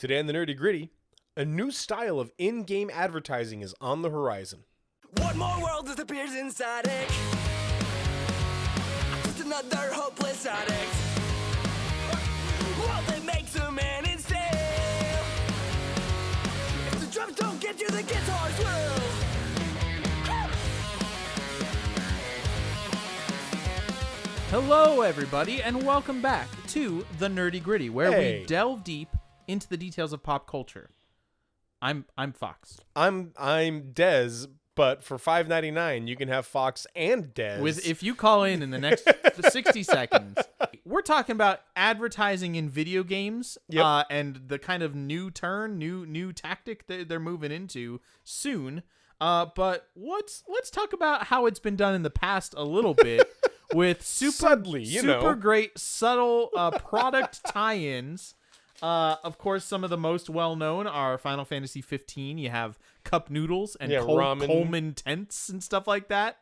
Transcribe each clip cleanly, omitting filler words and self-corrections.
Today on the Nerdy Gritty, a new style of in-game advertising is on the horizon. One more world disappears inside it. Just another hopeless addict. While they make some man instead. If the drums don't get you, the guitars will. Hello, everybody, and welcome back to the Nerdy Gritty, where we delve deep into the details of pop culture. I'm Fox. I'm Dez, but for $5.99 you can have Fox and Dez. If you call in the next 60 seconds, we're talking about advertising in video games, and the kind of new tactic that they're moving into soon. But let's talk about how it's been done in the past a little bit. With super great, subtle product tie-ins. Of course, some of the most well-known are Final Fantasy 15. You have cup noodles and Coleman tents and stuff like that.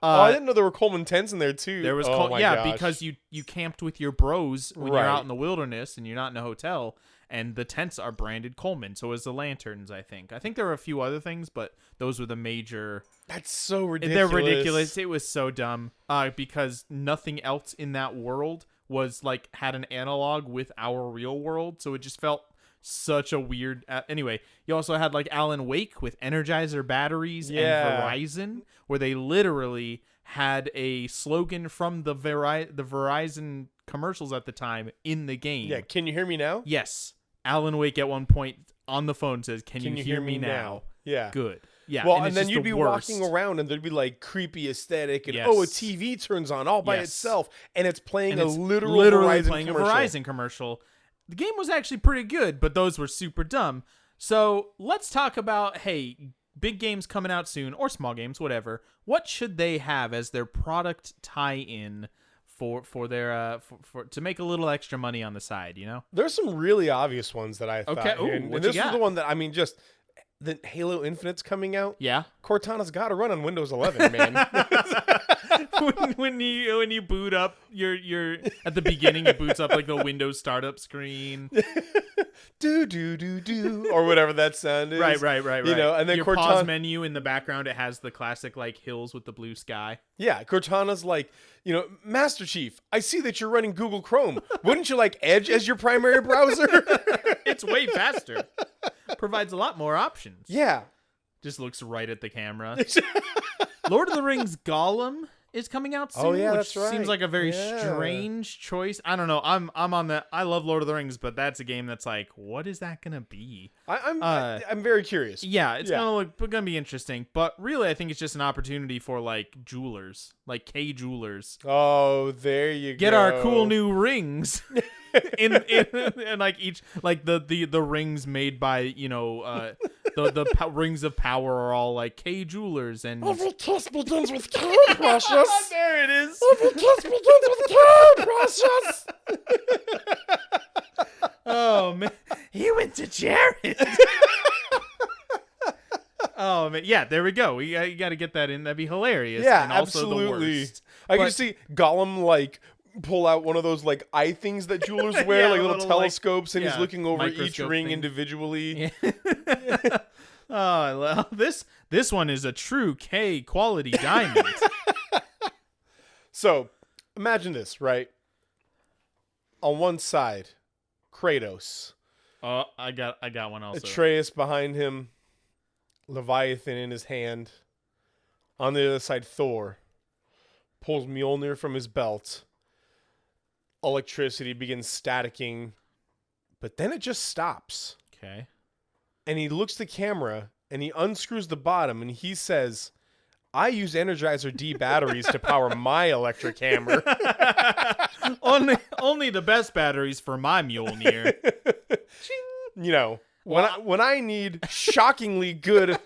I didn't know there were Coleman tents in there, too. There was gosh. Because you camped with your bros when you're out in the wilderness and you're not in a hotel. And the tents are branded Coleman, so is the lanterns, I think. I think there were a few other things, but those were the major... That's so ridiculous. They're ridiculous. It was so dumb because nothing else in that world was had an analog with our real world, so it just felt such a weird... Anyway, you also had Alan Wake with Energizer batteries and Verizon, where they literally had a slogan from the Verizon commercials at the time in the game. Yeah, can you hear me now? Yes. Alan Wake at one point on the phone says, can you hear me now? Yeah. Good. Yeah. Well, and then you'd be walking around and there'd be creepy aesthetic and a TV turns on all by itself and it's playing literally playing a Verizon commercial. The game was actually pretty good, but those were super dumb. So let's talk about, big games coming out soon or small games, whatever. What should they have as their product tie-in for their to make a little extra money on the side, There's some really obvious ones that I thought. Okay. Ooh, and this is the one that just the Halo Infinite's coming out. Yeah. Cortana's got to run on Windows 11, man. when you boot up your at the beginning, it boots up the Windows startup screen. do or whatever that sound is. Right. And then your pause menu in the background, it has the classic hills with the blue sky. Yeah, Cortana's Master Chief, I see that you're running Google Chrome. Wouldn't you like Edge as your primary browser? It's way faster. Provides a lot more options. Yeah. Just looks right at the camera. Lord of the Rings Gollum is coming out soon. Oh yeah, which that's right. Seems like a very strange choice. I don't know. I'm on that. I love Lord of the Rings, but that's a game that's what is that gonna be? I'm very curious. Yeah, it's gonna be interesting. But really, I think it's just an opportunity for jewelers, K jewelers. Oh, there you go. Get our cool new rings. in each the rings made by the rings of power are all K jewelers and every kiss begins with K, precious. There it is. Every kiss begins with K, precious. Oh man, he went to Jared. Oh man, yeah, there we go. You got to get that in. That'd be hilarious. Yeah, and also absolutely. The worst. I can see Gollum pull out one of those eye things that jewelers wear, little telescopes, and he's looking over each ring individually. Yeah. Oh, well, this one is a true K quality diamond. So, imagine this, right? On one side, Kratos. Oh, I got one also. Atreus behind him, Leviathan in his hand. On the other side, Thor pulls Mjolnir from his belt. Electricity begins staticking, but then it just stops. Okay. And he looks at the camera and he unscrews the bottom and he says, I use Energizer D batteries to power my electric hammer. only the best batteries for my Mjolnir. When I need shockingly good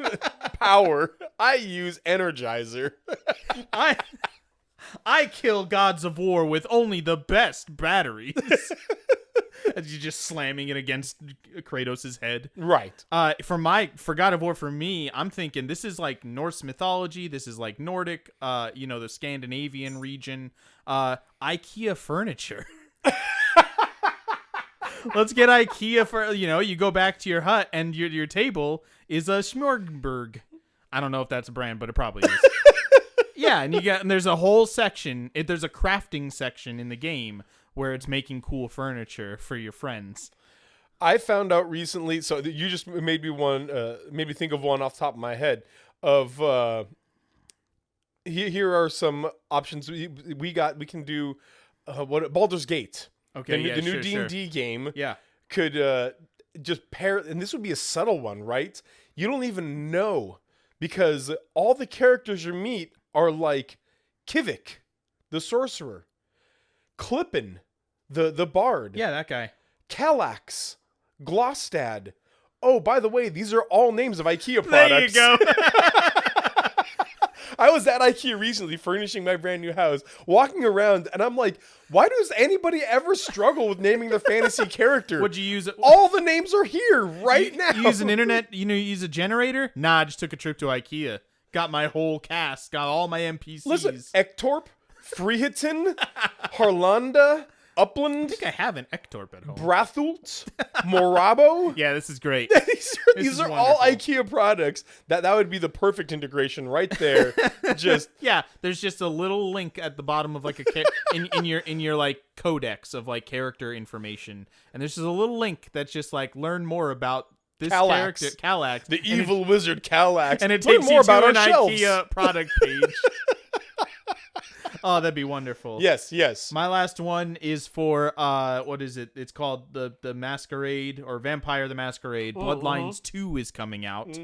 power, I use Energizer. I kill gods of war with only the best batteries. As you're just slamming it against Kratos' head. Right. For God of War, for me, I'm thinking this is Norse mythology. This is Nordic, the Scandinavian region. IKEA furniture. Let's get IKEA for, you go back to your hut and your table is a Smorgasburg. I don't know if that's a brand, but it probably is. Yeah, and there's a whole section. There's a crafting section in the game where it's making cool furniture for your friends. I found out recently, so you just made me think of one off the top of my head of here are some options we can do. Baldur's Gate. Okay, the new D&D game. Yeah. Could just pair, and this would be a subtle one, right? You don't even know because all the characters you meet are like Kivik, the sorcerer, Klippen, the bard. Yeah, that guy. Kallax, Glostad. Oh, by the way, these are all names of IKEA products. There you go. I was at IKEA recently furnishing my brand new house, walking around, and I'm like, why does anybody ever struggle with naming their fantasy character? Would you use it? All the names are here right now. You use an internet, you use a generator? Nah, I just took a trip to IKEA. Got my whole cast, got all my NPCs. Listen, Ektorp, Freehiton, Harlanda, Upland. I think I have an Ektorp at home. Brathult, Morabo. Yeah, this is great. These are all IKEA products. That would be the perfect integration right there. Yeah, there's just a little link at the bottom of like in your like codex of like character information, and there's just a little link that's just like learn more about this character, Kallax, the evil wizard Kallax, and it learn takes more you about to our an shelves. IKEA product page. Oh, that'd be wonderful. Yes. My last one is for what is it? It's called the Masquerade or Vampire the Masquerade. Bloodlines 2 is coming out.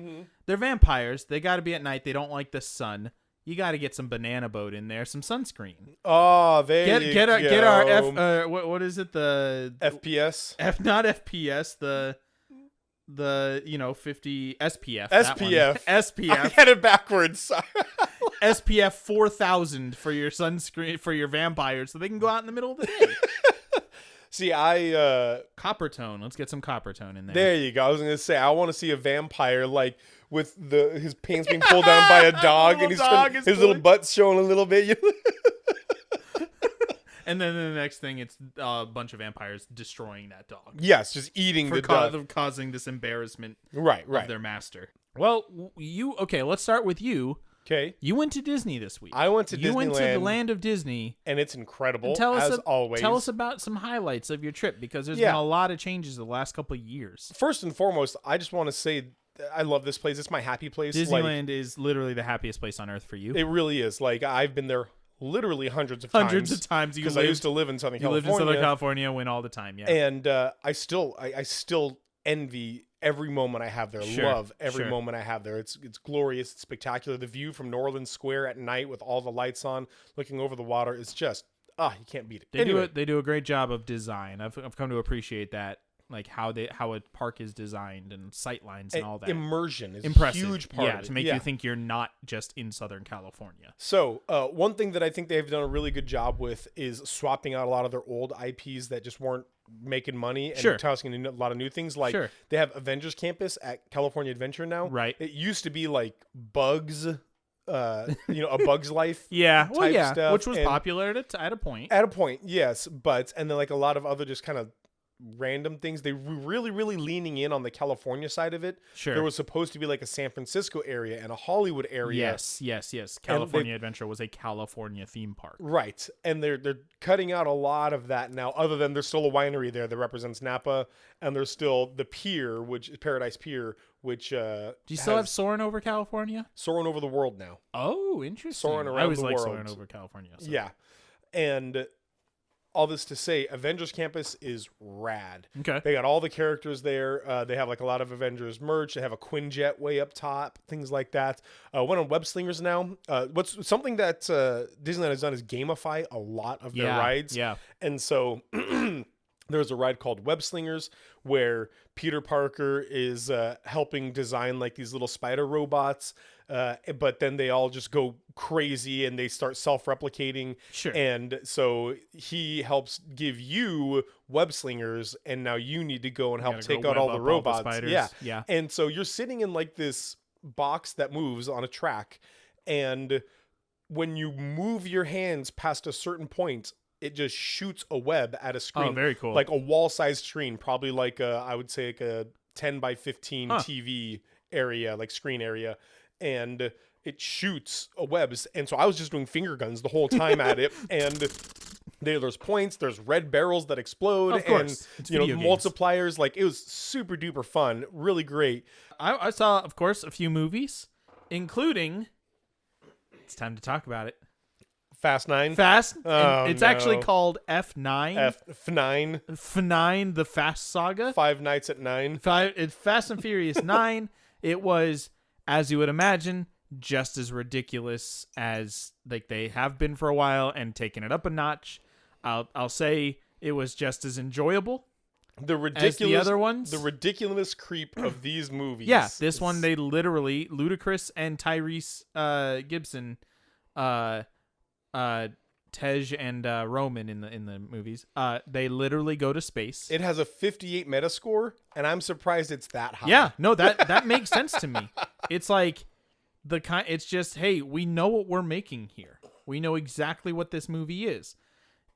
They're vampires. They got to be at night. They don't like the sun. You got to get some banana boat in there, some sunscreen. Oh, there you go. Get our what is it? The FPS? Not FPS. The 50 SPF. SPF. SPF. I had it backwards. SPF 4000 for your sunscreen for your vampires so they can go out in the middle of the day. See, copper tone. Let's get some copper tone in there. There you go. I was gonna say I want to see a vampire like with his pants being pulled down by a dog and his little butt's showing a little bit. And then the next thing, it's a bunch of vampires destroying that dog. Yes, just eating the dog, causing this embarrassment. Right. Of their master. Well, let's start with you. Okay. You went to Disney this week. I went to Disneyland. You went to the land of Disney. And it's incredible, always. Tell us about some highlights of your trip, because there's been a lot of changes the last couple of years. First and foremost, I just want to say I love this place. It's my happy place. Disneyland is literally the happiest place on earth for you. It really is. Like, I've been there literally hundreds of times. Because I used to live in Southern California. You lived in Southern California, went all the time, yeah. And I still envy every moment I have there. Love every moment I have there. It's glorious. It's spectacular. The view from Norland Square at night with all the lights on, looking over the water, is just you can't beat it. They do a great job of design. I've come to appreciate that, like how a park is designed and sight lines and all that. Immersion is impressive. A huge part of it. To make you think you're not just in Southern California. So one thing that I think they've done a really good job with is swapping out a lot of their old IPs that just weren't making money and tossing in a lot of new things. Like they have Avengers Campus at California Adventure now. Right. It used to be like Bugs, a Bug's Life. Stuff. Which was popular at a point. At a point, yes. And then like a lot of other just kind of random things. They were really, really leaning in on the California side of it. Sure. There was supposed to be like a San Francisco area and a Hollywood area. Yes. California Adventure was a California theme park. Right. And they're cutting out a lot of that now, other than there's still a winery there that represents Napa, and there's still the pier, which is Paradise Pier, which do you still have Soarin' Over California? Soarin' Over the World now. Oh, interesting. Soarin' Around I always the like World. Soarin' Over California. So. Yeah. And all this to say, Avengers Campus is rad. Okay. They got all the characters there. They have like a lot of Avengers merch. They have a Quinjet way up top, things like that. Went on Web Slingers now. What's something that Disneyland has done is gamify a lot of their rides. Yeah. And so there's a ride called Web Slingers where Peter Parker is helping design like these little spider robots. But then they all just go crazy and they start self-replicating. Sure. And so he helps give you web slingers, and now you need to go and help take out all the robots. Yeah. And so you're sitting in like this box that moves on a track, and when you move your hands past a certain point, it just shoots a web at a screen. Oh, very cool. Like a wall-sized screen, probably like I would say like a 10 by 15 TV area, like screen area. And it shoots a web. And so I was just doing finger guns the whole time at it. And there's points, there's red barrels that explode, Of course. and It's you know, video games. multipliers. Like, it was super duper fun, really great. I saw, of course, a few movies, including. It's time to talk about it. Fast 9. Fast. Oh, and it's actually no. called F9. F9. F9, the Fast Saga. 5 Nights at 9. It's Fast and Furious 9. It was, as you would imagine, just as ridiculous as like they have been for a while, and taking it up a notch. I'll say it was just as enjoyable The as the other ones. The ridiculous creep of these movies. Yeah, this one they literally, Ludacris and Tyrese Gibson, Tej and Roman in the movies. They literally go to space. It has a 58 Metascore, and I'm surprised it's that high. Yeah, no, that makes sense to me. It's like it's just, hey, we know what we're making here. We know exactly what this movie is.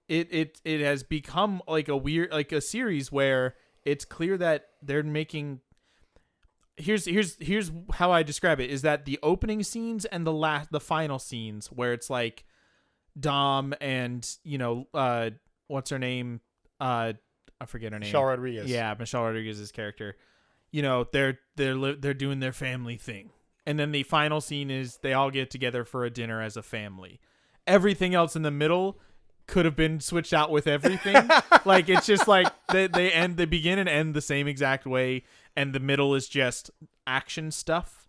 It has become like a series where it's clear that they're making. Here's how I describe it: is that the opening scenes and the final scenes where it's like Dom and what's her name? I forget her name. Michelle Rodriguez. Yeah, Michelle Rodriguez's character. They're doing their family thing, and then the final scene is they all get together for a dinner as a family. Everything else in the middle could have been switched out with everything. Like, it's just like they begin and end the same exact way, and the middle is just action stuff,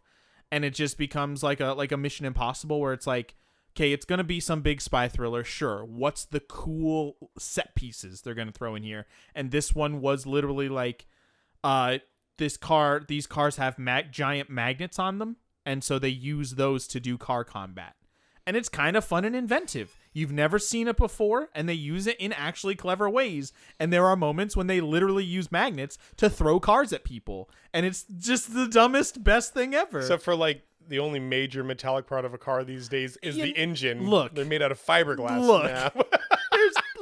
and it just becomes like a Mission Impossible where it's like, okay, it's gonna be some big spy thriller, sure. What's the cool set pieces they're gonna throw in here? And this one was literally like, these cars have giant magnets on them, and so they use those to do car combat. And it's kind of fun and inventive. You've never seen it before, and they use it in actually clever ways. And there are moments when they literally use magnets to throw cars at people. And it's just the dumbest, best thing ever. Except for, like, the only major metallic part of a car these days is the engine. Look. They're made out of fiberglass Look. now.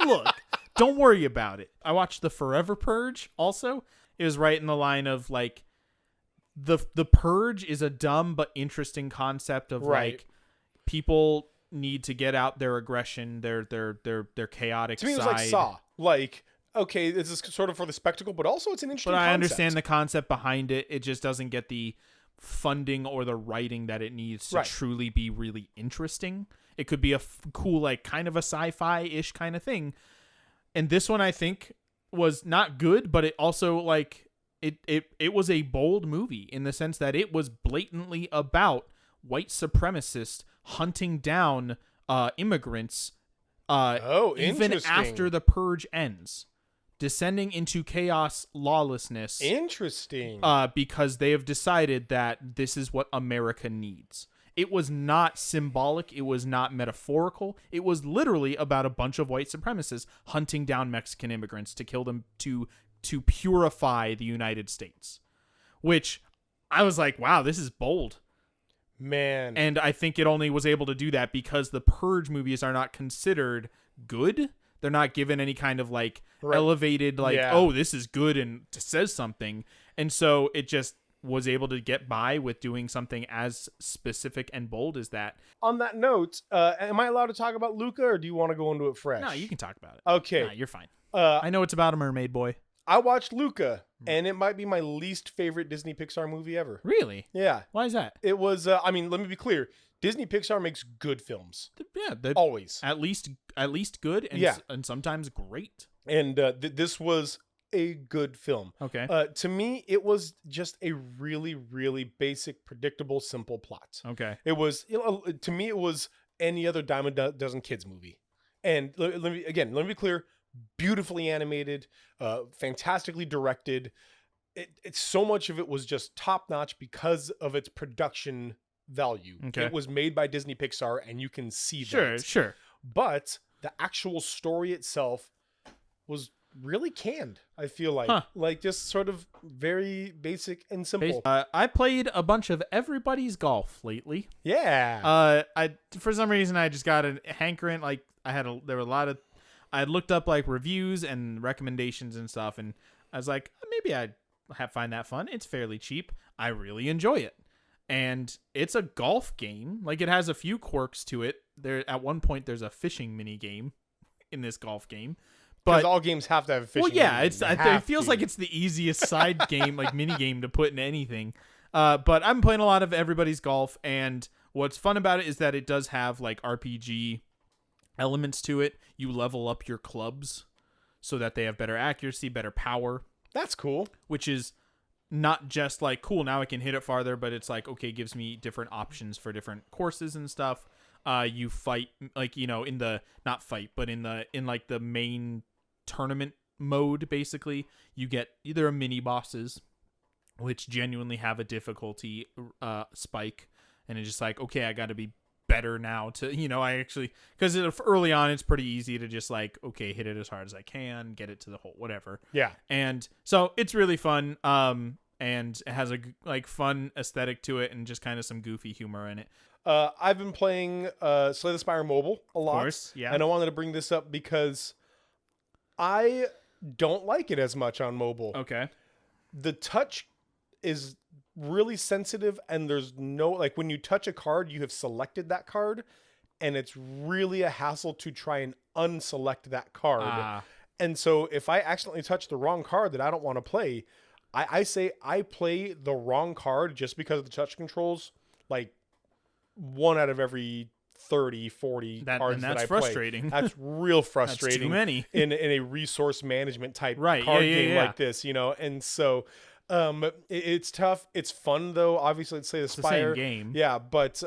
Look, don't worry about it. I watched The Forever Purge also. It was right in the line of, like, the Purge is a dumb but interesting concept of, Right. like, people need to get out their aggression, their chaotic To me, it was side. like Saw. Like, okay, this is sort of for the spectacle, but also it's an interesting But I concept. understand the concept behind it. It just doesn't get the funding or the writing that it needs to Right. truly be really interesting. It could be a cool, like, kind of a sci-fi-ish kind of thing. And this one, I think, was not good, but it also, like, it was a bold movie in the sense that it was blatantly about white supremacists hunting down immigrants even interesting. after the purge ends, descending into chaos, lawlessness. Interesting. Because they have decided that this is what America needs. It was not symbolic. It was not metaphorical. It was literally about a bunch of white supremacists hunting down Mexican immigrants to kill them, to purify the United States. Which I was like, wow, this is bold. Man. And I think it only was able to do that because the Purge movies are not considered good. They're not given any kind of, like, Right. elevated, like, Yeah. oh, this is good and says something. And so it just was able to get by with doing something as specific and bold as that. On that note, am I allowed to talk about Luca, or do you want to go into it fresh? No, you can talk about it. Okay. Nah, you're fine. Uh, I know it's about a mermaid boy. I watched Luca, and it might be my least favorite Disney Pixar movie ever. Really? Yeah. Why is that? It was, let me be clear. Disney Pixar makes good films. Yeah, they're Always. at least good and, Yeah. and sometimes great. And this was a good film. Okay. To me, it was just a really, really basic, predictable, simple plot. Okay. It was, to me, it was any other dime a dozen kids movie. And let me be clear, beautifully animated, fantastically directed. It's so much of it was just top notch because of its production value. Okay. It was made by Disney Pixar, and you can see Sure, that. sure. But the actual story itself was really canned, I feel like. Huh. Like, just sort of very basic and simple. I played a bunch of Everybody's Golf lately. Yeah. I for some reason I just got a hankering. Like, there were a lot of. I had looked up like reviews and recommendations and stuff, and I was like, maybe I'd find that fun. It's fairly cheap. I really enjoy it. And it's a golf game. Like, it has a few quirks to it. There, at one point, there's a fishing mini game in this golf game. Because But all games have to have a fishing. well, yeah, mini. it feels like it's the easiest side game, like mini game, to put in anything. But I'm playing a lot of Everybody's Golf, and what's fun about it is that it does have like RPG elements to it. You level up your clubs so that they have better accuracy, better power. That's cool. Which is not just like, cool, now I can hit it farther, but it's like, okay, gives me different options for different courses and stuff. You fight, like, you know, in the like the main tournament mode, basically, you get either mini bosses, which genuinely have a difficulty spike, and it's just like, okay, I got to be better now to, you know, I actually, because early on it's pretty easy to just like, okay, hit it as hard as I can, get it to the hole, whatever. Yeah. And so it's really fun, and it has a like fun aesthetic to it, and just kind of some goofy humor in it. I've been playing Slay the Spire Mobile a lot. Of course, yeah. And I wanted to bring this up because I don't like it as much on mobile. Okay. The touch is really sensitive, and there's no, like, when you touch a card, you have selected that card, and it's really a hassle to try and unselect that card. And so if I accidentally touch the wrong card that I don't want to play, I say I play the wrong card just because of the touch controls, like 1 out of every 30, 40 cards and that that's I play. frustrating. That's real frustrating. That's too many. in a resource management type Right, card yeah, game yeah. like this, you know? And so it's tough. It's fun, though. Obviously, let's say the It's the Spire. same game. Yeah, but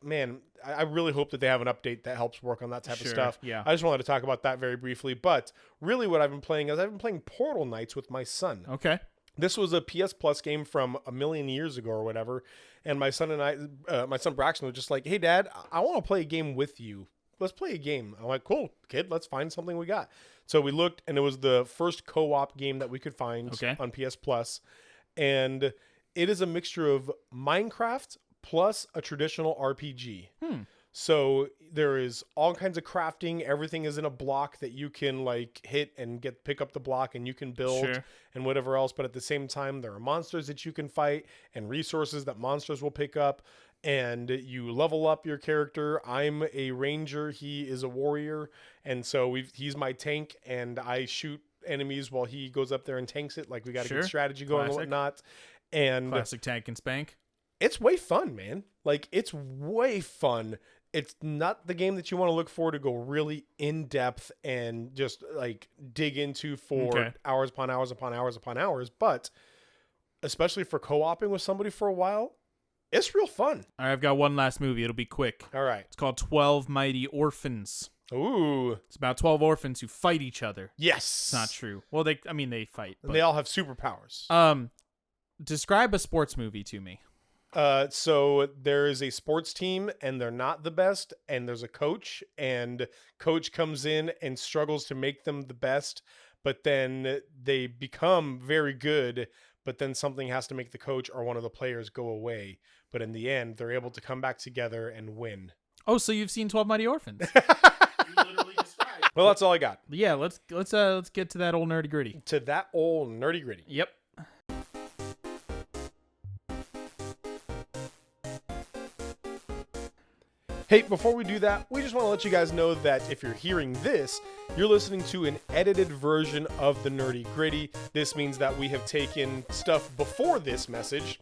man, I really hope that they have an update that helps work on that type of Sure, stuff. yeah. I just wanted to talk about that very briefly. But really what I've been playing is I've been playing Portal Knights with my son. Okay. This was a PS Plus game from a million years ago or whatever. And my son and I, my son Braxton was just like, hey, Dad, I want to play a game with you. Let's play a game. I'm like, cool, kid, let's find something we got. So we looked, and it was the first co-op game that we could find on PS Plus. And it is a mixture of Minecraft plus a traditional RPG. So there is all kinds of crafting. Everything is in a block that you can like hit and pick up the block, and you can build and whatever else. But at the same time, there are monsters that you can fight and resources that monsters will pick up. And you level up your character. I'm a ranger. He is a warrior. And so he's my tank, and I shoot enemies while he goes up there and tanks it. Like, we got a good strategy going and whatnot. And classic tank and spank. It's way fun, man. Like, it's way fun. It's not the game that you want to look for to go really in depth and just like dig into for hours upon hours upon hours upon hours. But especially for co-oping with somebody for a while, it's real fun. All right, I've got one last movie. It'll be quick. All right. It's called 12 Mighty Orphans. Ooh. It's about 12 orphans who fight each other. Yes. It's not true. Well, they fight. But, they all have superpowers. Describe a sports movie to me. So there is a sports team, and they're not the best, and there's a coach, and coach comes in and struggles to make them the best, but then they become very good, but then something has to make the coach or one of the players go away. But in the end, they're able to come back together and win. Oh, so you've seen 12 Mighty Orphans. Well, that's all I got. Yeah, let's get to that old nerdy gritty. To that old nerdy gritty. Yep. Hey, before we do that, we just want to let you guys know that if you're hearing this, you're listening to an edited version of the Nerdy Gritty. This means that we have taken stuff before this message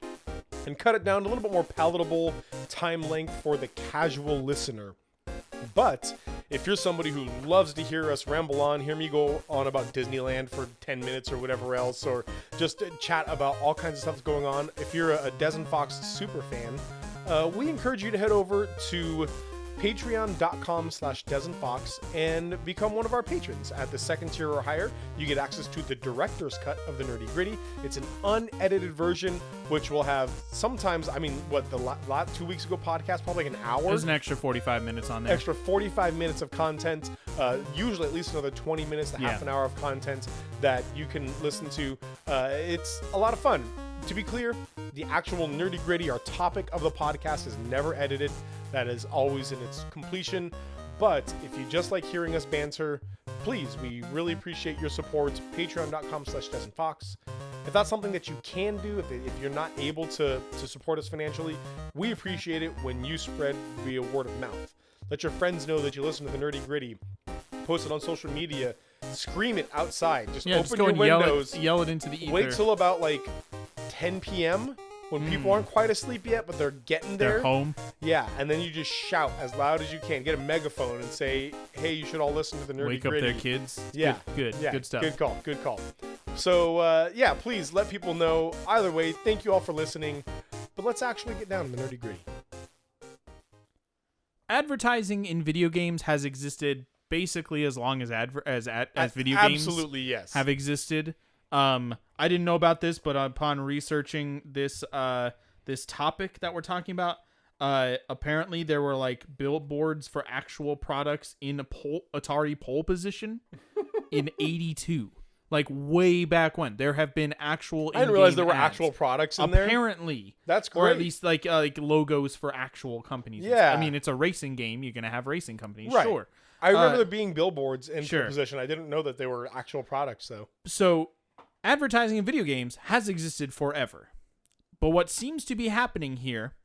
and cut it down to a little bit more palatable time length for the casual listener. But if you're somebody who loves to hear us ramble on, hear me go on about Disneyland for 10 minutes or whatever else, or just chat about all kinds of stuff that's going on, if you're a Des and Fox super fan, we encourage you to head over to patreon.com/DesandFox and become one of our patrons. At the second tier or higher, you get access to the director's cut of the Nerdy Gritty. It's an unedited version, which will have sometimes, I mean, what, the 2 weeks ago podcast, probably like an hour? There's an extra 45 minutes on there. Extra 45 minutes of content, usually at least another 20 minutes to half an hour of content that you can listen to. It's a lot of fun. To be clear, the actual Nerdy Gritty, our topic of the podcast, is never edited. That is always in its completion. But if you just like hearing us banter, please, we really appreciate your support. Patreon.com/DestinFox. If that's something that you can do, if you're not able to support us financially, we appreciate it when you spread via word of mouth. Let your friends know that you listen to the Nerdy Gritty. Post it on social media. Scream it outside. Just open go your and windows. yell it into the ether. Wait till about like 10 p.m. when people aren't quite asleep yet, but they're getting there. They're home. Yeah, and then you just shout as loud as you can. Get a megaphone and say, "Hey, you should all listen to the Nerdy Wake Gritty." up their kids. Yeah, Good stuff. Good call. So yeah, please let people know. Either way, thank you all for listening. But let's actually get down to the Nerdy Gritty. Advertising in video games has existed basically as long as video games Absolutely, yes. have existed. I didn't know about this, but upon researching this topic that we're talking about, apparently there were like billboards for actual products in Atari pole position in '82. Like way back when. There have been actual I didn't realize there were ads. actual products in there. Apparently. That's great. Or at least like logos for actual companies. Yeah. I mean, it's a racing game. You're going to have racing companies. Right. Sure. I remember there being billboards in Sure. pole position. I didn't know that they were actual products, though. So, advertising in video games has existed forever. But what seems to be happening here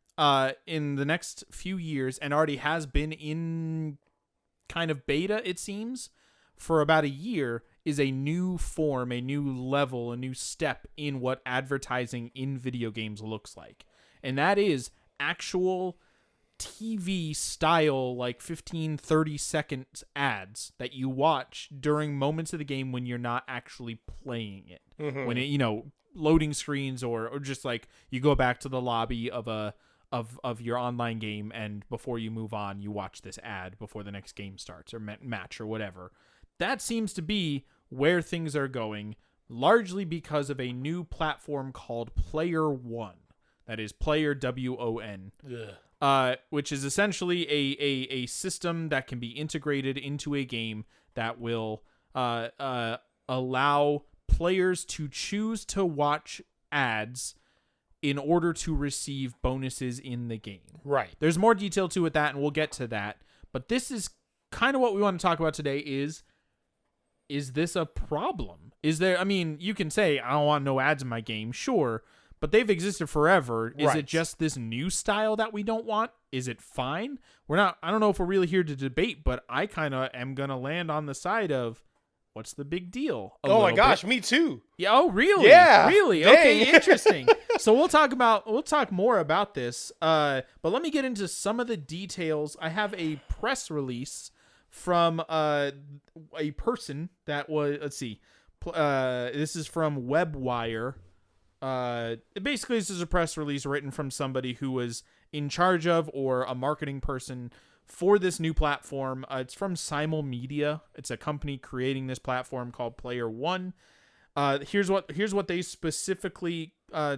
in the next few years, and already has been in kind of beta, it seems, for about a year, is a new form, a new level, a new step in what advertising in video games looks like. And that is actual TV style, like 15, 30 seconds ads that you watch during moments of the game when you're not actually playing it. Mm-hmm. When it, loading screens or just like you go back to the lobby of your online game, and before you move on, you watch this ad before the next game starts or match or whatever. That seems to be where things are going, largely because of a new platform called Player One. That is Player WON. Which is essentially a system that can be integrated into a game that will allow players to choose to watch ads in order to receive bonuses in the game. Right. There's more detail to it that, and we'll get to that. But this is kind of what we want to talk about today is this a problem? Is there, I mean, you can say, I don't want no ads in my game, sure, but they've existed forever. Is Right. it just this new style that we don't want? Is it fine? I don't know if we're really here to debate, but I kind of am going to land on the side of, what's the big deal? Oh my gosh, me too. Yeah. Oh, really? Yeah. Really? Dang. Okay. Interesting. So we'll talk more about this. But let me get into some of the details. I have a press release from a person that was, let's see. This is from WebWire. Basically, this is a press release written from somebody who was in charge of or a marketing person for this new platform. It's from Simul Media. It's a company creating this platform called Player One. Here's what they specifically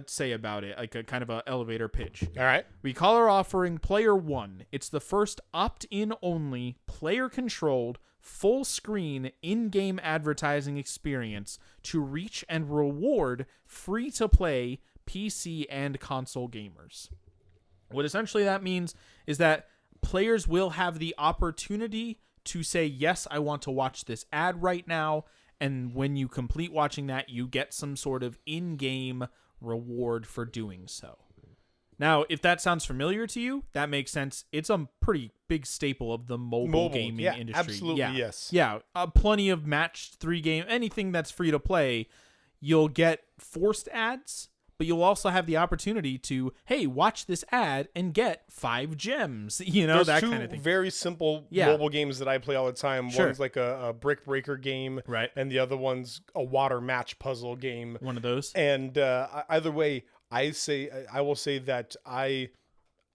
say about it, like a kind of an elevator pitch. All right. We call our offering Player One. It's the first opt-in only, player-controlled, full-screen, in-game advertising experience to reach and reward free-to-play PC and console gamers. What essentially that means is that players will have the opportunity to say, yes, I want to watch this ad right now, and when you complete watching that, you get some sort of in-game reward for doing so. Now, if that sounds familiar to you, that makes sense. It's a pretty big staple of the mobile gaming industry. Absolutely, yes. Yeah, plenty of matched 3 game, anything that's free to play, you'll get forced ads, but you'll also have the opportunity to, hey, watch this ad and get 5 gems, There's that two kind of thing. very simple Yeah. mobile games that I play all the time. Sure. One's like a brick breaker game, Right. and the other one's a water match puzzle game. One of those. And either way, I will say that I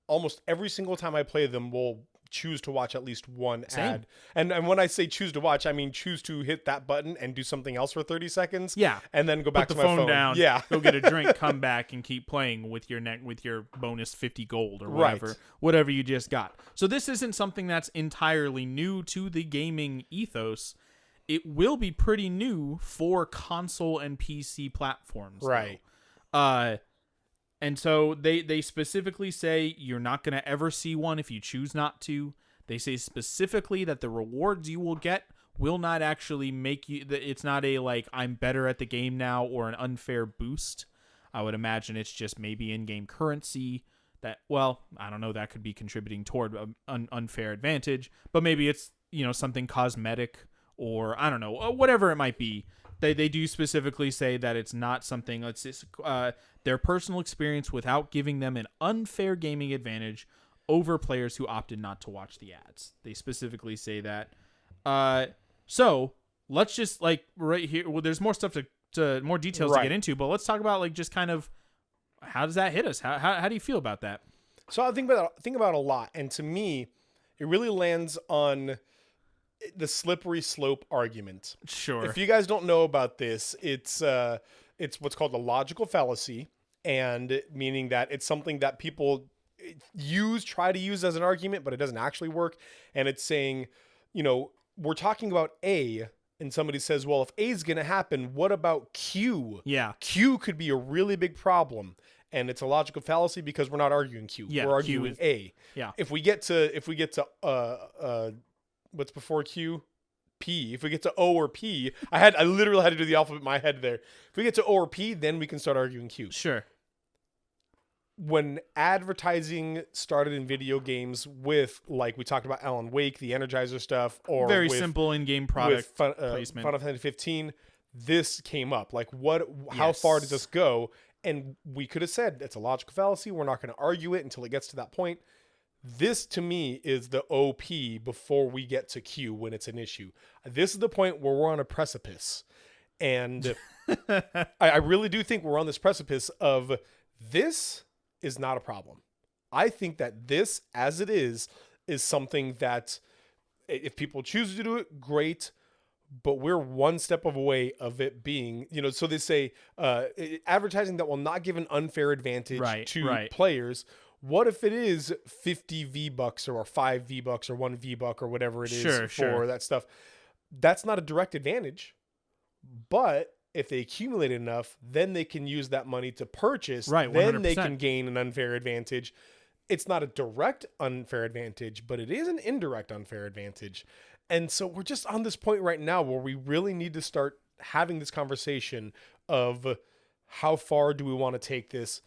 almost every single time I play them will choose to watch at least one ad. And when I say choose to watch, I mean choose to hit that button and do something else for 30 seconds. Yeah. And then go back Put to the my phone down. Yeah. Go get a drink, come back, and keep playing with your bonus 50 gold or Right. whatever you just got. So this isn't something that's entirely new to the gaming ethos. It will be pretty new for console and PC platforms. Right. Though. And so they specifically say you're not going to ever see one if you choose not to. They say specifically that the rewards you will get will not actually make you. It's not a like I'm better at the game now or an unfair boost. I would imagine it's just maybe in-game currency that, well, I don't know, that could be contributing toward an unfair advantage, but maybe it's, something cosmetic or I don't know, whatever it might be. They do specifically say that it's not something, it's just, their personal experience without giving them an unfair gaming advantage over players who opted not to watch the ads. They specifically say that. So let's just like right here, well, there's more stuff to more details to get into, but let's talk about like just kind of how does that hit us? How do you feel about that? So I think about a lot, and to me, it really lands on the slippery slope argument. Sure. If you guys don't know about this, it's what's called a logical fallacy, and meaning that it's something that people try to use as an argument, but it doesn't actually work. And it's saying, we're talking about A, and somebody says, well, if A is going to happen, what about Q? Yeah. Q could be a really big problem. And it's a logical fallacy because we're not arguing Q. Yeah, we're arguing A. Yeah. If we get to what's before Q? P. If we get to O or P, I literally had to do the alphabet in my head there. If we get to O or P, then we can start arguing Q. Sure. When advertising started in video games with, like we talked about Alan Wake, the Energizer stuff, or very with, simple in-game product with placement. Final Fantasy 15, this came up. Like, how far does this go? And we could have said it's a logical fallacy. We're not going to argue it until it gets to that point. This, to me, is the OP before we get to Q when it's an issue. This is the point where we're on a precipice. And I really do think we're on this precipice of this is not a problem. I think that this, as it is something that if people choose to do it, great. But we're one step away of it being, so they say advertising that will not give an unfair advantage to players. What if it is 50 V-Bucks or 5 V-Bucks or 1 V-Buck or whatever it is for that stuff? That's not a direct advantage. But if they accumulate enough, then they can use that money to purchase. Right, 100%. Then they can gain an unfair advantage. It's not a direct unfair advantage, but it is an indirect unfair advantage. And so we're just on this point right now where we really need to start having this conversation of how far do we want to take this.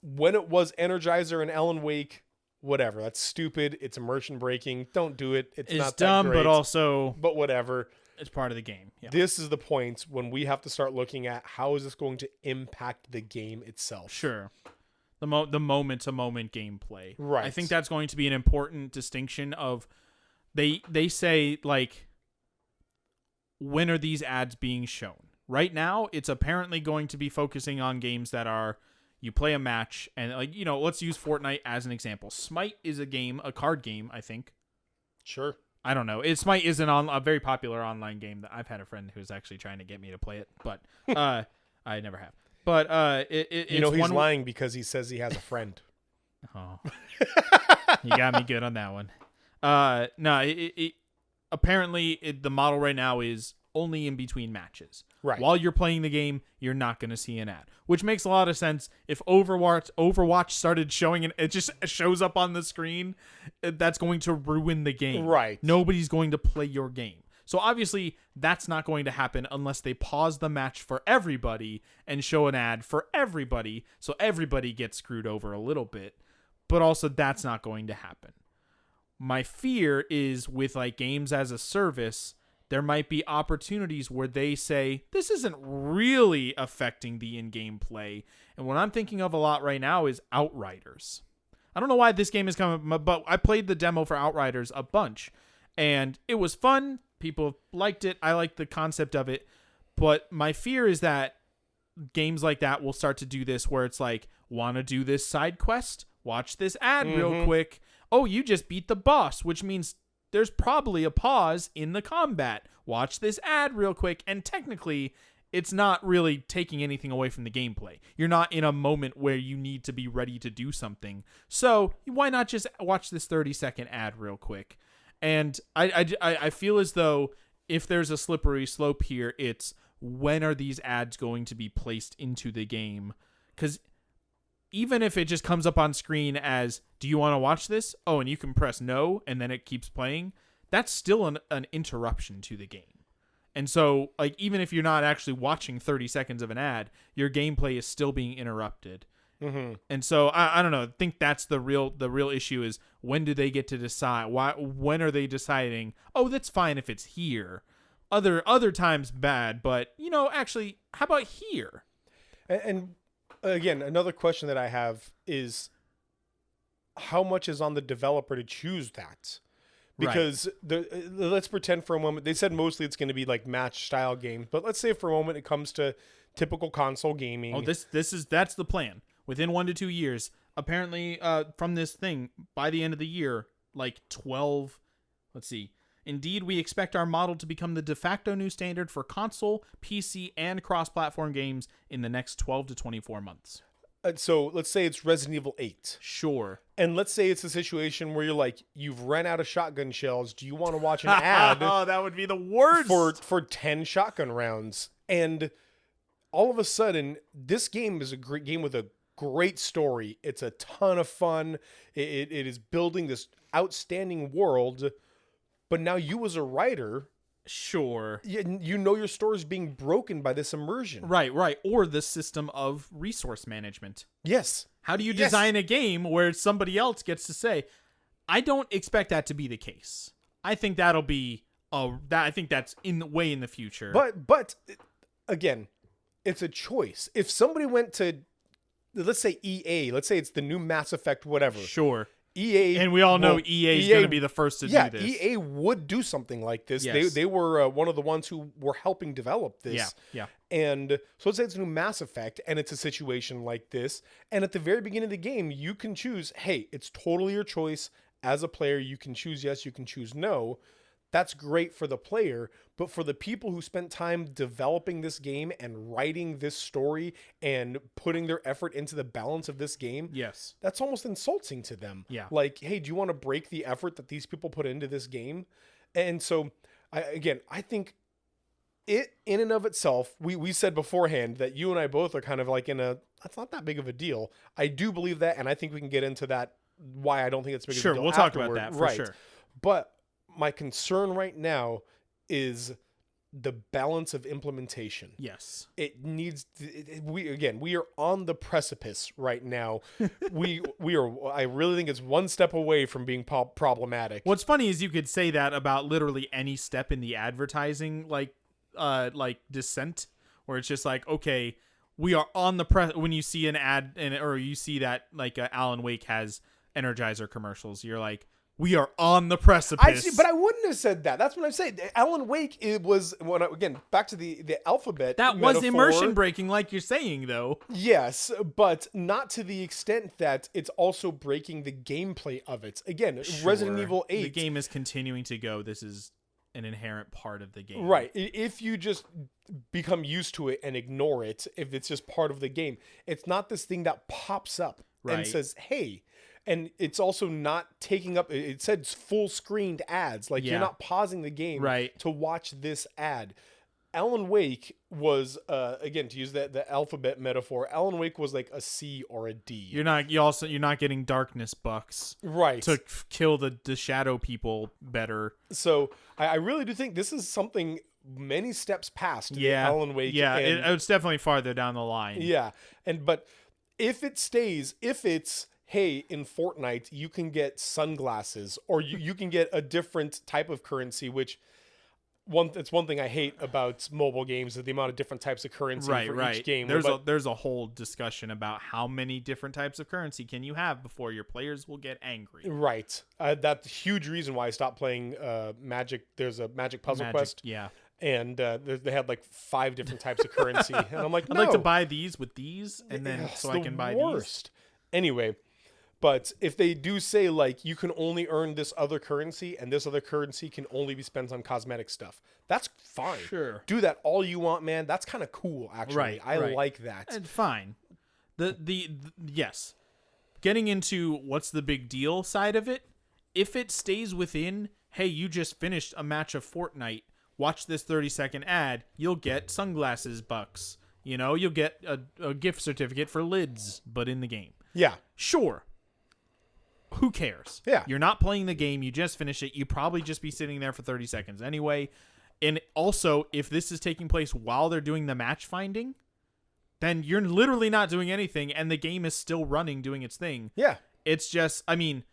When it was Energizer and Alan Wake, whatever. That's stupid. It's immersion breaking. Don't do it. It's not dumb, that great, but whatever. It's part of the game. Yeah. This is the point when we have to start looking at how is this going to impact the game itself. Sure. The moment-to-moment gameplay. Right. I think that's going to be an important distinction of they say, like, when are these ads being shown? Right now, it's apparently going to be focusing on games that are, you play a match, and, like, let's use Fortnite as an example. Smite is a card game, I think. Sure. I don't know. Smite is a very popular online game that I've had a friend who's actually trying to get me to play it, but I never have. But he's lying because he says he has a friend. Oh, you got me good on that one. No, apparently the model right now is only in between matches. Right. While you're playing the game, you're not going to see an ad, which makes a lot of sense. If Overwatch started showing it just shows up on the screen, that's going to ruin the game. Right. Nobody's going to play your game. So obviously that's not going to happen unless they pause the match for everybody and show an ad for everybody. So everybody gets screwed over a little bit, but also that's not going to happen. My fear is with like games as a service, there might be opportunities where they say, this isn't really affecting the in-game play. And what I'm thinking of a lot right now is Outriders. I don't know why this game is coming, but I played the demo for Outriders a bunch. And it was fun. People liked it. I liked the concept of it. But my fear is that games like that will start to do this where it's like, want to do this side quest? Watch this ad real quick. Oh, you just beat the boss, which means there's probably a pause in the combat. Watch this ad real quick. And technically, it's not really taking anything away from the gameplay. You're not in a moment where you need to be ready to do something. So why not just watch this 30-second ad real quick? And I feel as though if there's a slippery slope here, it's when are these ads going to be placed into the game? Because even if it just comes up on screen as, do you want to watch this? Oh, and you can press no, and then it keeps playing. that's still an interruption to the game. And so, like, even if you're not actually watching 30 seconds of an ad, your gameplay is still being interrupted. Mm-hmm. And so I don't know. I think that's the real issue is when do they get to decide? When are they deciding? Oh, that's fine if it's here. Other times bad, but actually, how about here? And again, another question that I have is how much is on the developer to choose that? Because let's pretend for a moment, they said mostly it's going to be like match style games, but let's say for a moment it comes to typical console gaming. Oh, that's the plan. Within 1 to 2 years, apparently, from this thing, by the end of the year, like 12. Let's see. Indeed, we expect our model to become the de facto new standard for console, PC, and cross-platform games in the next 12 to 24 months. So let's say it's Resident Evil 8. Sure. And let's say it's a situation where you're like, you've ran out of shotgun shells. Do you want to watch an ad? Oh, that would be the worst. For 10 shotgun rounds. And all of a sudden, this game is a great game with a great story. It's a ton of fun. It is building this outstanding world. But now you as a writer, sure, you know your story is being broken by this immersion. Right. Or the system of resource management. Yes. How do you design a game where somebody else gets to say, I don't expect that to be the case. I think that'll be I think that's way in the future. But again, it's a choice. If somebody went to, let's say EA, let's say it's the new Mass Effect, whatever. Sure. EA, and we all know EA is going to be the first to do this. Yeah, EA would do something like this. Yes. They were one of the ones who were helping develop this. Yeah. And so let's say it's a new Mass Effect, and it's a situation like this. And at the very beginning of the game, you can choose, hey, it's totally your choice. As a player, you can choose yes, you can choose no. That's great for the player, but for the people who spent time developing this game and writing this story and putting their effort into the balance of this game, yes, that's almost insulting to them. Yeah. Like, hey, do you want to break the effort that these people put into this game? And so, I think it in and of itself, we said beforehand that you and I both are kind of like that's not that big of a deal. I do believe that, and I think we can get into that, why I don't think it's big of a deal. Sure, we'll talk about that for sure. But my concern right now is the balance of implementation. Yes. It needs we are on the precipice right now. we are I really think it's one step away from being problematic. What's funny is you could say that about literally any step in the advertising like descent, where it's just like, okay, we are on the when you see an ad or you see that like Alan Wake has Energizer commercials, you're like, we are on the precipice. But I wouldn't have said that. That's what I'm saying. Alan Wake, it was again back to the alphabet. That metaphor. was immersion breaking, like you're saying, though. Yes, but not to the extent that it's also breaking the gameplay of it. Again, Sure. Resident Evil 8. The game is continuing to go. This is an inherent part of the game. Right. If you just become used to it and ignore it, if it's just part of the game, it's not this thing that pops up and says, hey. And it's also not taking up, it said full screened ads. Like you're not pausing the game to watch this ad. Alan Wake was, again, to use the alphabet metaphor, Alan Wake was like a C or a D. You're not getting darkness bucks. Right. To kill the shadow people better. So I really do think this is something many steps past Alan Wake. Yeah, it's definitely farther down the line. Yeah. But if it's, hey, in Fortnite, you can get sunglasses or you can get a different type of currency, which it's one thing I hate about mobile games is the amount of different types of currency for each game. There's a whole discussion about how many different types of currency can you have before your players will get angry. Right. That's a huge reason why I stopped playing Magic. There's a Magic Puzzle Quest. Yeah. And they had like 5 different types of currency. And I'm like, no. I'd like to buy these with these, and then so I can buy these. Anyway. But if they do say, like, you can only earn this other currency and this other currency can only be spent on cosmetic stuff, that's fine. Sure. Do that all you want, man. That's kind of cool, actually. Right. I like that. And fine. Yes. Getting into what's the big deal side of it, if it stays within, hey, you just finished a match of Fortnite, watch this 30-second ad, you'll get sunglasses bucks. You'll get a gift certificate for lids, but in the game. Yeah. Sure. who cares? Yeah. You're not playing the game. You just finished it. You probably just be sitting there for 30 seconds anyway. And also, if this is taking place while they're doing the match finding, then you're literally not doing anything, and the game is still running, doing its thing. Yeah. It's just, I mean,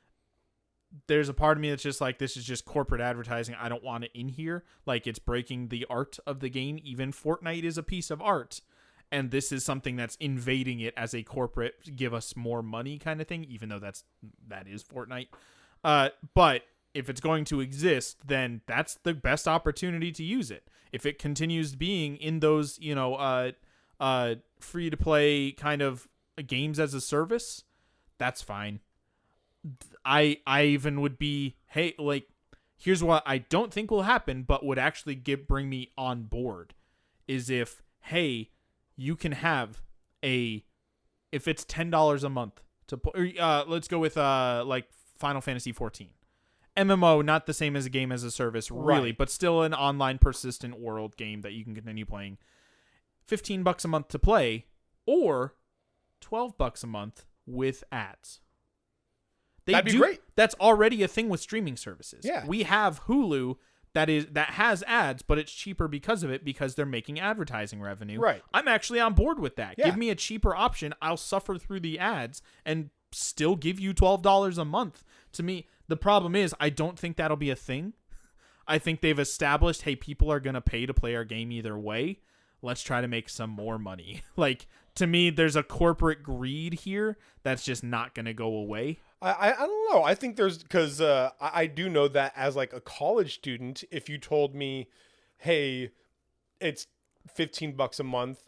there's a part of me that's just like, this is just corporate advertising. I don't want it in here. Like, it's breaking the art of the game. Even Fortnite is a piece of art. And this is something that's invading it as a corporate, give us more money kind of thing, even though that is Fortnite. But if it's going to exist, then that's the best opportunity to use it. If it continues being in those, free to play kind of games as a service, that's fine. I even would be, hey, like, here's what I don't think will happen, but would actually bring me on board, is if, hey, you can have if it's $10 a month to play, let's go with like Final Fantasy 14. MMO, not the same as a game as a service, really, Right. but still an online persistent world game that you can continue playing. $15 a month to play, or $12 a month with ads. That'd be great. That's already a thing with streaming services. Yeah. We have Hulu that has ads, but it's cheaper because of it, because they're making advertising revenue. Right. I'm actually on board with that. Yeah. Give me a cheaper option. I'll suffer through the ads and still give you $12 a month. To me, the problem is I don't think that'll be a thing. I think they've established, hey, people are going to pay to play our game either way. Let's try to make some more money. Like, to me, there's a corporate greed here that's just not going to go away. I don't know. I think there's, because I do know that as like a college student, if you told me, hey, it's $15 a month,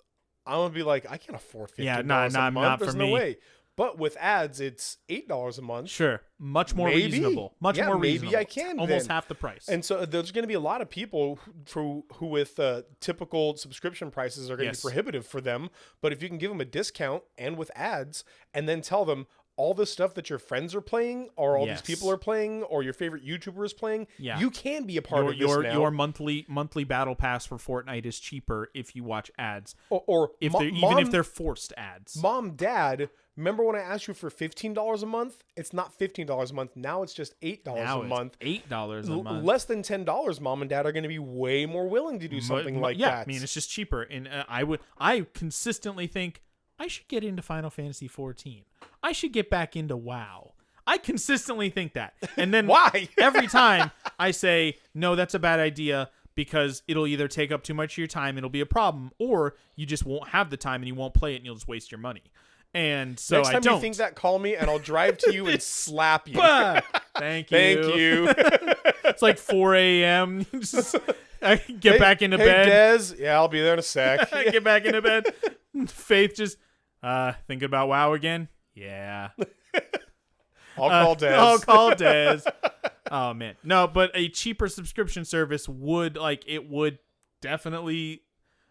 I'm gonna be like, I can't afford $15 Yeah, a not month. for There's no me. way. But with ads, it's $8 a month. Sure. Much more Maybe. reasonable. Much Yeah, more maybe reasonable. I can Almost then. half the price. And so there's going to be a lot of people who with typical subscription prices are going to Yes. be prohibitive for them. But if you can give them a discount and with ads, and then tell them all the stuff that your friends are playing, or all Yes. these people are playing, or your favorite YouTuber is playing, Yeah. you can be a part of this now. Your monthly battle pass for Fortnite is cheaper if you watch ads. Or If mo- they're even if they're forced ads. Mom, Dad, remember when I asked you for $15 a month? It's not $15 a month. Now it's just $8 Now a month. it's $8 a month. Less than $10, Mom and Dad are going to be way more willing to do something like yeah, that. I mean, it's just cheaper. And I consistently think I should get into Final Fantasy 14. I should get back into WoW. I consistently think that. And then Why? every time I say, no, that's a bad idea, because it'll either take up too much of your time, it'll be a problem, or you just won't have the time and you won't play it and you'll just waste your money. And so Next time I don't. you think that, call me and I'll drive to you and slap you. Bah! Thank you. Thank you. It's like 4 a.m. Just, I get back into hey, bed. Des. Yeah, I'll be there in a sec. I get back into bed. Faith just thinking about WoW again. Yeah. I'll call Des. I'll call Des. Oh man, no, but a cheaper subscription service would definitely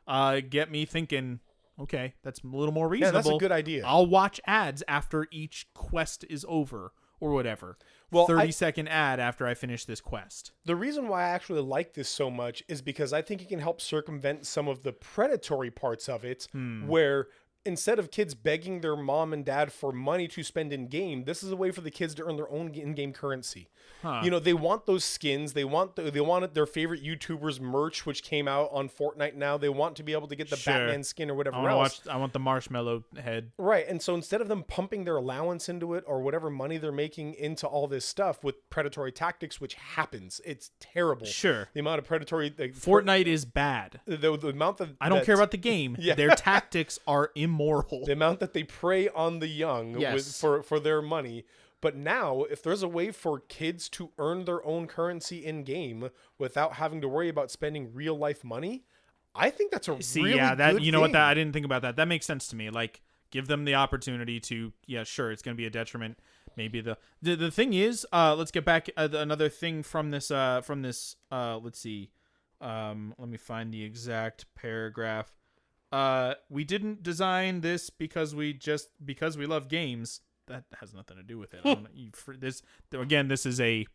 get me thinking. Okay, that's a little more Yeah, reasonable. that's a good idea. I'll watch ads after each quest is over, or whatever. Well, 30-second ad after I finish this quest. The reason why I actually like this so much is because I think it can help circumvent some of the predatory parts of it, where instead of kids begging their mom and dad for money to spend in game, this is a way for the kids to earn their own in-game currency. Huh. You know, they want those skins. They want their favorite YouTubers merch, which came out on Fortnite now. They want to be able to get the Sure. Batman skin or whatever I else. want the marshmallow head. Right. And so instead of them pumping their allowance into it or whatever money they're making into all this stuff with predatory tactics, which happens, it's terrible. Sure. The amount of predatory... Fortnite is bad. The amount that... I don't care about the game. Yeah. Their tactics are immoral. the amount that they prey on the young Yes. for their money. But now, if there's a way for kids to earn their own currency in game without having to worry about spending real life money, I think that's a really yeah, that good you know what, thing. that I didn't think about that. That makes sense to me. Like, give them the opportunity to. Yeah, sure, it's going to be a detriment. Maybe the thing is, let's get back another thing from this. Let's see. Let me find the exact paragraph. We didn't design this because we love games. That has nothing to do with it. This is a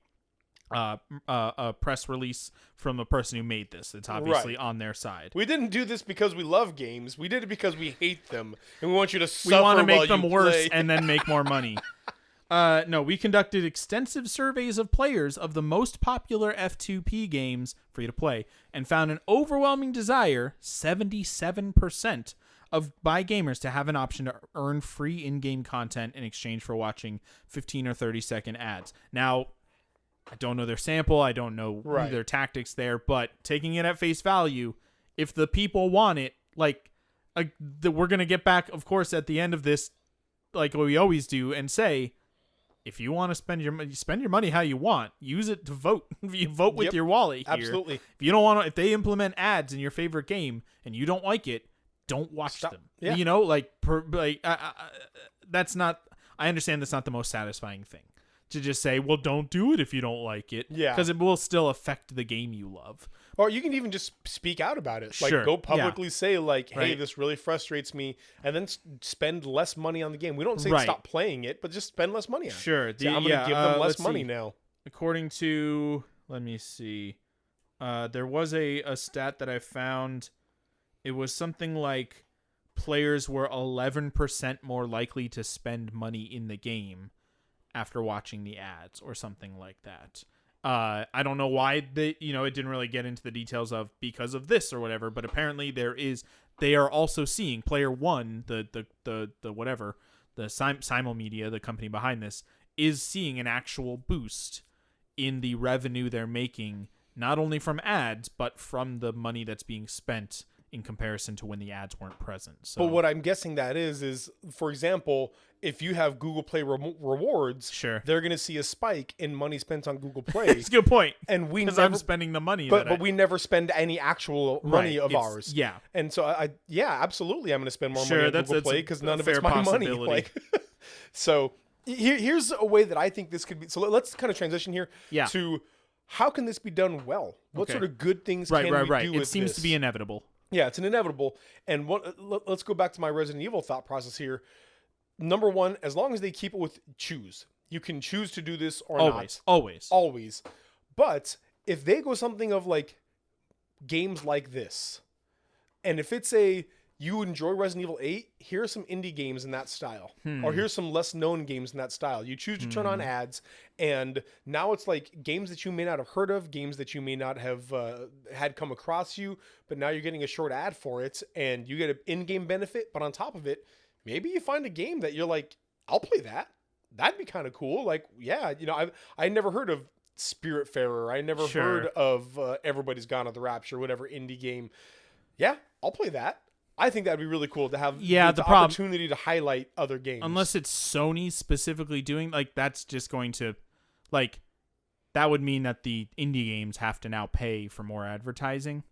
press release from the person who made this. It's obviously Right. on their side. We didn't do this because we love games. We did it because we hate them, and we want you to We suffer want to while make them you worse play. and then make more money. No, we conducted extensive surveys of players of the most popular F2P games free to play and found an overwhelming desire, 77% by gamers, to have an option to earn free in-game content in exchange for watching 15 or 30-second ads. Now, I don't know their sample, I don't know their tactics there, but taking it at face value, if the people want it, like, we're going to get back, of course, at the end of this, like we always do, and say, if you want to spend your money how you want. Use it to vote. You vote with your wallet here. Absolutely. If you don't want to, if they implement ads in your favorite game and you don't like it, don't watch them. Yeah. You know, that's not. I understand that's not the most satisfying thing to just say, well, don't do it if you don't like it. Yeah. Because it will still affect the game you love. Or you can even just speak out about it. Like, Sure, go publicly say, like, hey, Right. this really frustrates me, and then spend less money on the game. We don't say Right. stop playing it, but just spend less money on it. Sure. Say, I'm going to give them less let's money see. now. According to, let me see, there was a stat that I found. It was something like players were 11% more likely to spend money in the game after watching the ads or something like that. I don't know why it didn't really get into the details of because of this or whatever, but apparently they are also seeing player one, the whatever, the Simul Media, the company behind this, is seeing an actual boost in the revenue they're making, not only from ads, but from the money that's being spent in comparison to when the ads weren't present. So, But what I'm guessing that is, for example, if you have Google Play rewards, Sure. they're going to see a spike in money spent on Google Play. it's a good point. And we Because never, I'm spending the money. but we never spend any actual money Right, of it's- ours. yeah. And so absolutely, I'm going to spend more Sure, money on that's- Google that's Play a because none of fair it's my money. possibility. Like, so here's a way that I think this could be. So let's kind of transition here to how can this be done well? What Okay. sort of good things Right. can we do with It seems this? to be inevitable. Yeah, it's an inevitable. And let's go back to my Resident Evil thought process here. Number one, as long as they keep it with choose. You can choose to do this or not. Always. But if they go something of like games like this, and if it's you enjoy Resident Evil 8, here are some indie games in that style. Or here's some less known games in that style. You choose to turn on ads, and now it's like games that you may not have heard of, games that you may not have had come across you, but now you're getting a short ad for it, and you get an in-game benefit, but on top of it, maybe you find a game that you're like, I'll play that. That'd be kind of cool. Like, yeah, I never heard of Spiritfarer. I never heard of Everybody's Gone to the Rapture, whatever indie game. Yeah, I'll play that. I think that'd be really cool to have the opportunity to highlight other games. Unless it's Sony specifically doing, like, that's just going to, like, that would mean that the indie games have to now pay for more advertising,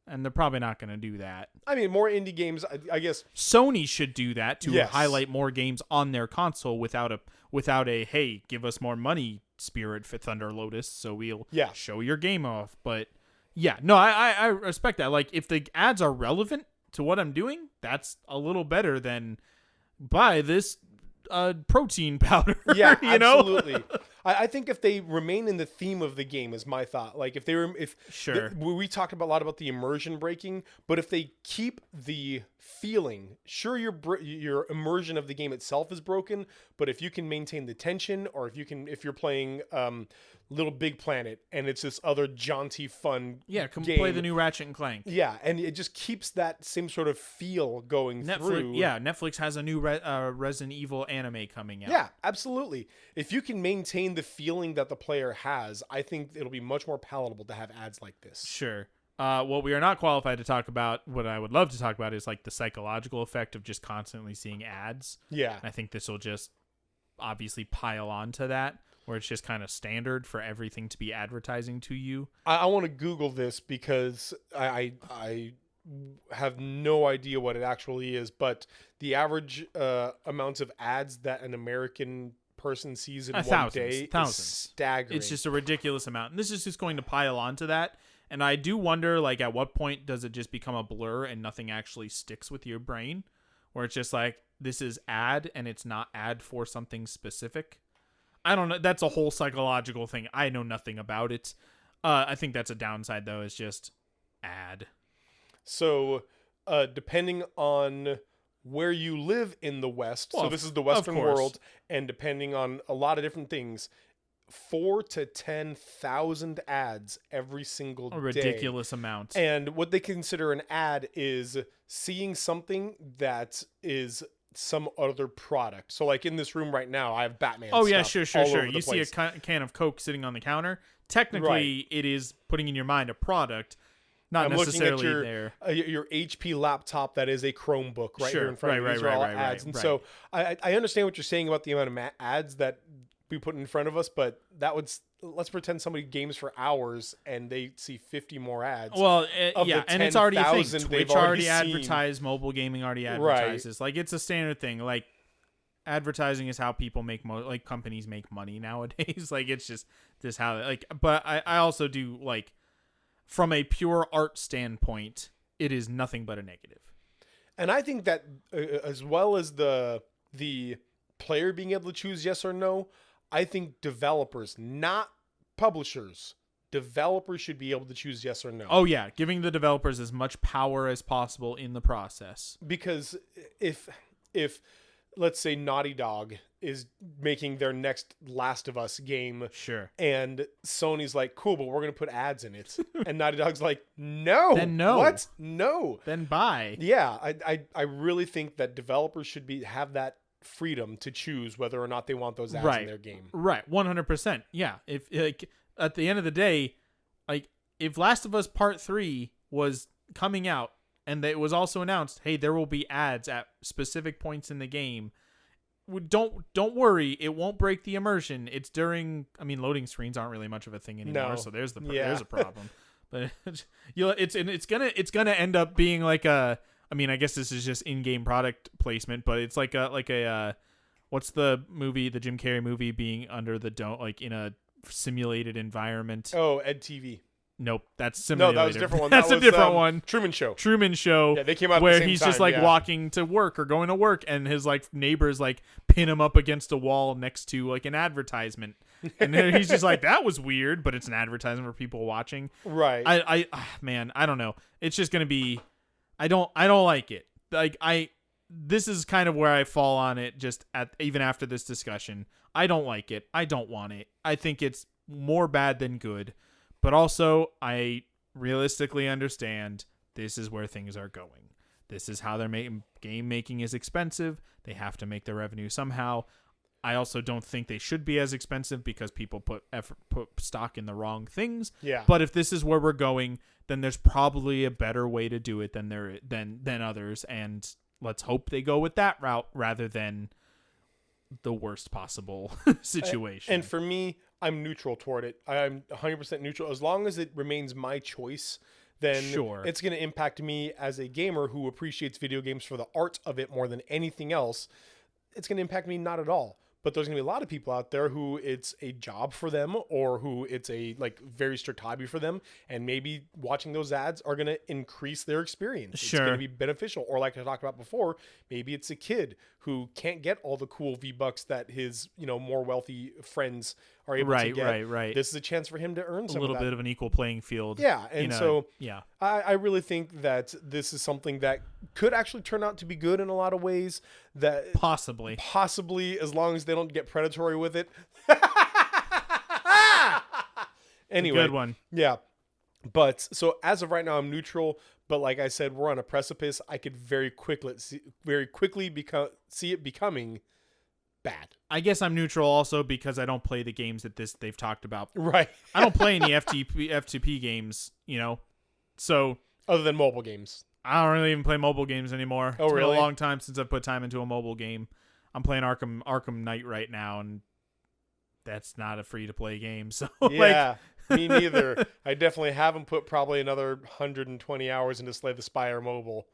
and they're probably not going to do that. I mean, more indie games, I guess. Sony should do that to Yes. highlight more games on their console without a hey, give us more money, Spirit for Thunder Lotus, so we'll show your game off. But yeah, no, I respect that. Like, if the ads are relevant to what I'm doing, that's a little better than buy this protein powder. Yeah, you know? absolutely. I think if they remain in the theme of the game is my thought. Like Sure. We talked a lot about the immersion breaking, but if they keep the feeling, sure, your immersion of the game itself is broken, but if you can maintain the tension, or if you're playing Little Big Planet and it's this other jaunty fun Come game, play the new Ratchet and Clank. Yeah, and it just keeps that same sort of feel going through. Yeah, Netflix has a new Resident Evil anime coming out. Yeah, absolutely. If you can maintain the feeling that the player has, I think it'll be much more palatable to have ads like this. Sure. What we are not qualified to talk about, what I would love to talk about, is like the psychological effect of just constantly seeing ads. Yeah. And I think this will just obviously pile on to that, where it's just kind of standard for everything to be advertising to you. I want to Google this because I have no idea what it actually is, but the average amounts of ads that an American person sees in one day is staggering. It's just a ridiculous amount. And this is just going to pile on to that. And I do wonder, like, at what point does it just become a blur and nothing actually sticks with your brain? Where it's just like, this is ad and it's not ad for something specific. I don't know. That's a whole psychological thing. I know nothing about it. I think that's a downside, though, is just ad. So, depending on where you live in the West. Well, so this is the of Western course. world, and depending on a lot of different things, 4 to 10,000 ads every single A day. ridiculous amount. And what they consider an ad is seeing something that is some other product. So like in this room right now, I have Batman. Oh yeah, stuff sure. all over the You see a place. can of Coke sitting on the counter. Technically, it is putting in your mind a product, not I'm looking at necessarily your HP laptop that is a Chromebook right Sure. here in front of you. Right, These are right, all right, ads. right, And right. so I understand what you're saying about the amount of ads that we put in front of us, but that would let's pretend somebody games for hours and they see 50 more ads. Well, of yeah, the and it's already a thing. 10,000 Twitch they've already already seen. advertised, mobile gaming already advertises. Like it's a standard thing. Like advertising is how people make like companies make money nowadays. Like it's just this how like. But I also do like from a pure art standpoint, it is nothing but a negative. And I think that as well as the player being able to choose yes or no, I think developers, not publishers, developers should be able to choose yes or no. Oh yeah, giving the developers as much power as possible in the process. Because if let's say Naughty Dog is making their next Last of Us game, Sure. and Sony's like, cool, but we're going to put ads in it. And Naughty Dog's like, no. Then no. What? No. Then buy. Yeah, I really think that developers should have that freedom to choose whether or not they want those ads in their game. Right, 100%. Yeah, if like at the end of the day, like if Last of Us Part 3 was coming out and it was also announced, hey, there will be ads at specific points in the game. Don't worry, it won't break the immersion. It's during, I mean, loading screens aren't really much of a thing anymore, No. so there's Yeah. there's a problem. But it's gonna end up being like a, I mean, I guess this is just in-game product placement, but it's like a what's the movie, the Jim Carrey movie, being under the dome, like in a simulated environment. Oh, EdTV. Nope, that's No, simulated. that was a different one. That's That a was, different one. Truman Show. Truman Show. Yeah, they came out at the where same he's just time, like yeah. walking to work or going to work, and his like neighbors like pin him up against a wall next to like an advertisement, and then he's just like, that was weird, but it's an advertisement for people watching. Right. Man, I don't know. It's just gonna be, I don't like it. Like this is kind of where I fall on it. Just even after this discussion, I don't like it. I don't want it. I think it's more bad than good, but also I realistically understand this is where things are going. This is how they're making game making is expensive. They have to make their revenue somehow. I also don't think they should be as expensive because people put stock in the wrong things. Yeah. But if this is where we're going, then there's probably a better way to do it than others, and let's hope they go with that route rather than the worst possible situation. And for me, I'm neutral toward it. I'm 100% neutral. As long as it remains my choice, then Sure. it's going to impact me as a gamer who appreciates video games for the art of it more than anything else. It's going to impact me not at all. But there's going to be a lot of people out there who it's a job for them, or who it's a like very strict hobby for them, and maybe watching those ads are going to increase their experience. Sure. It's going to be beneficial. Or like I talked about before, maybe it's a kid who can't get all the cool V-Bucks that his, more wealthy friends are able to get. Right. This is a chance for him to earn A some little of that. bit of an equal playing field. Yeah, and so yeah. I really think that this is something that could actually turn out to be good in a lot of ways. That Possibly. as long as they don't get predatory with it. Anyway, Good one. yeah. But so as of right now, I'm neutral. But like I said, we're on a precipice. I could very quickly see it becoming bad. I guess I'm neutral also because I don't play the games that they've talked about. Right. I don't play any F2P games, so Other than mobile games. I don't really even play mobile games anymore. Oh, It's been really? a long time since I've put time into a mobile game. I'm playing Arkham Knight right now, and that's not a free-to-play game. So Yeah, me neither. I definitely haven't put probably another 120 hours into Slay the Spire Mobile.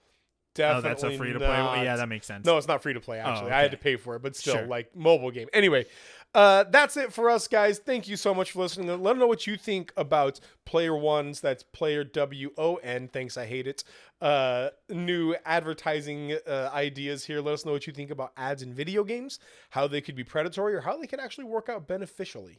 Definitely that's a free-to-play. not. Yeah, that makes sense. No, it's not free to play, actually. Oh, I had to okay. pay for it, but still, Sure. like, mobile game. Anyway, that's it for us, guys. Thank you so much for listening. Let them know what you think about Player Ones. That's Player WON. Thanks, I hate it. New advertising ideas here. Let us know what you think about ads in video games, how they could be predatory, or how they could actually work out beneficially.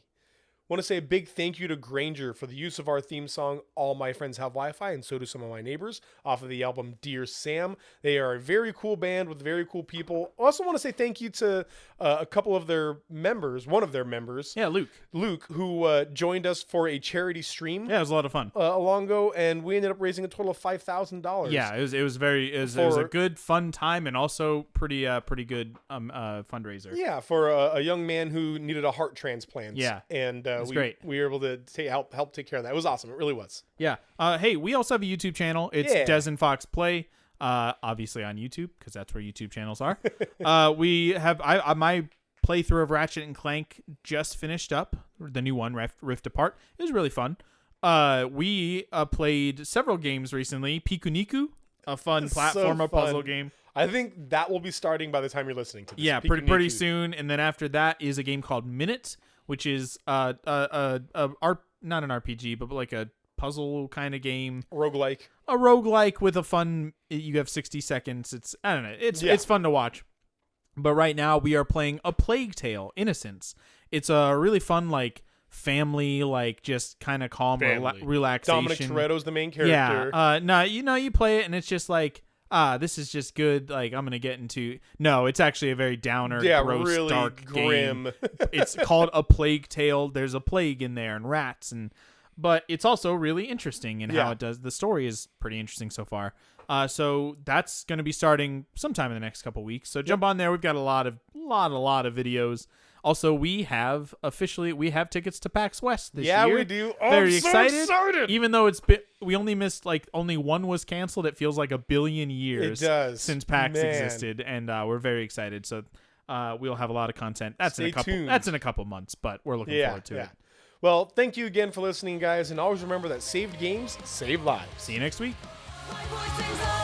Want to say a big thank you to Granger for the use of our theme song, All My Friends Have Wi-Fi, and so do some of my neighbors, off of the album Dear Sam. They are a very cool band with very cool people. I also want to say thank you to a couple of their members, one of their members. Yeah, Luke, who joined us for a charity stream. Yeah, it was a lot of fun. A long ago, and we ended up raising a total of $5,000. Yeah, it was a good fun time, and also pretty good fundraiser. Yeah, for a young man who needed a heart transplant. Yeah, and great. We were able to help take care of that. It was awesome. It really was. Yeah. Hey, we also have a YouTube channel. It's Des and Fox Play. Obviously on YouTube, because that's where YouTube channels are. We have my playthrough of Ratchet and Clank just finished up. The new one, Rift Apart. It was really fun. We played several games recently. Pikuniku, a fun platformer puzzle game. I think that will be starting by the time you're listening to this. Yeah, pretty soon. And then after that is a game called Minute, which is not an RPG, but like a puzzle kind of game. A roguelike with a fun, you have 60 seconds. I don't know. It's fun to watch. But right now we are playing A Plague Tale: Innocence. It's a really fun, like, family, like, just kind of calm relaxation. Dominic Toretto's the main character. Yeah. You play it and it's just like, this is just good. Like, I'm going to get into... No, it's actually a very downer, gross, really dark, grim game. It's called A Plague Tale. There's a plague in there and rats, but it's also really interesting in how it does. The story is pretty interesting so far. So that's going to be starting sometime in the next couple weeks. So jump on there. We've got a lot of videos. Also, we have tickets to PAX West this year. Yeah, we do. Oh, Very I'm so excited. Even though we only missed, like, only one was canceled. It feels like a billion years since PAX existed, and we're very excited. So we'll have a lot of content. That's in a couple months, but we're looking forward to it. Well, thank you again for listening, guys, and always remember that saved games save lives. See you next week. My voice is